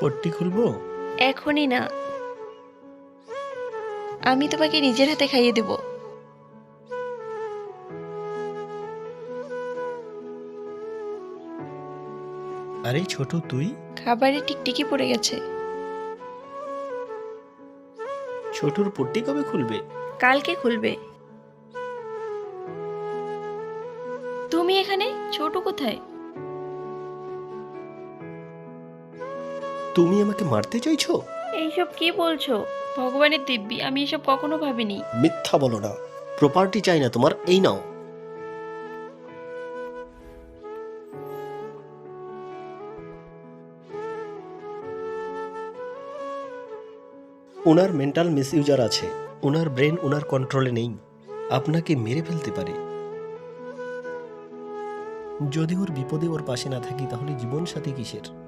পট্টি খুলবো? এখনই না, আমি তোমাকে নিজের হাতে খাইয়ে দেব। আরে ছোট তুই? খাবারে টিকটিকি পড়ে গেছে। ছোটুর পট্টি কবে খুলবে? কালকে খুলবে। তুমি এখানে, ছোট কোথায়? তুমি আমাকে মারতে চাইছো? এইসব কি বলছো? ভগবানের দিব্যি, আমি এসব কখনো ভাবিনি। মিথ্যা বলো না। প্রপার্টি চাই না তোমার, এই নাও। ওনার মেন্টাল মিসইউজার আছে। ওনার ব্রেন ওনার কন্ট্রোলে নেই। আপনাকে মেরে ফেলতে পারে। যদি ওর বিপদে ওর পাশে না থাকি তাহলে জীবন সাথী কিসের?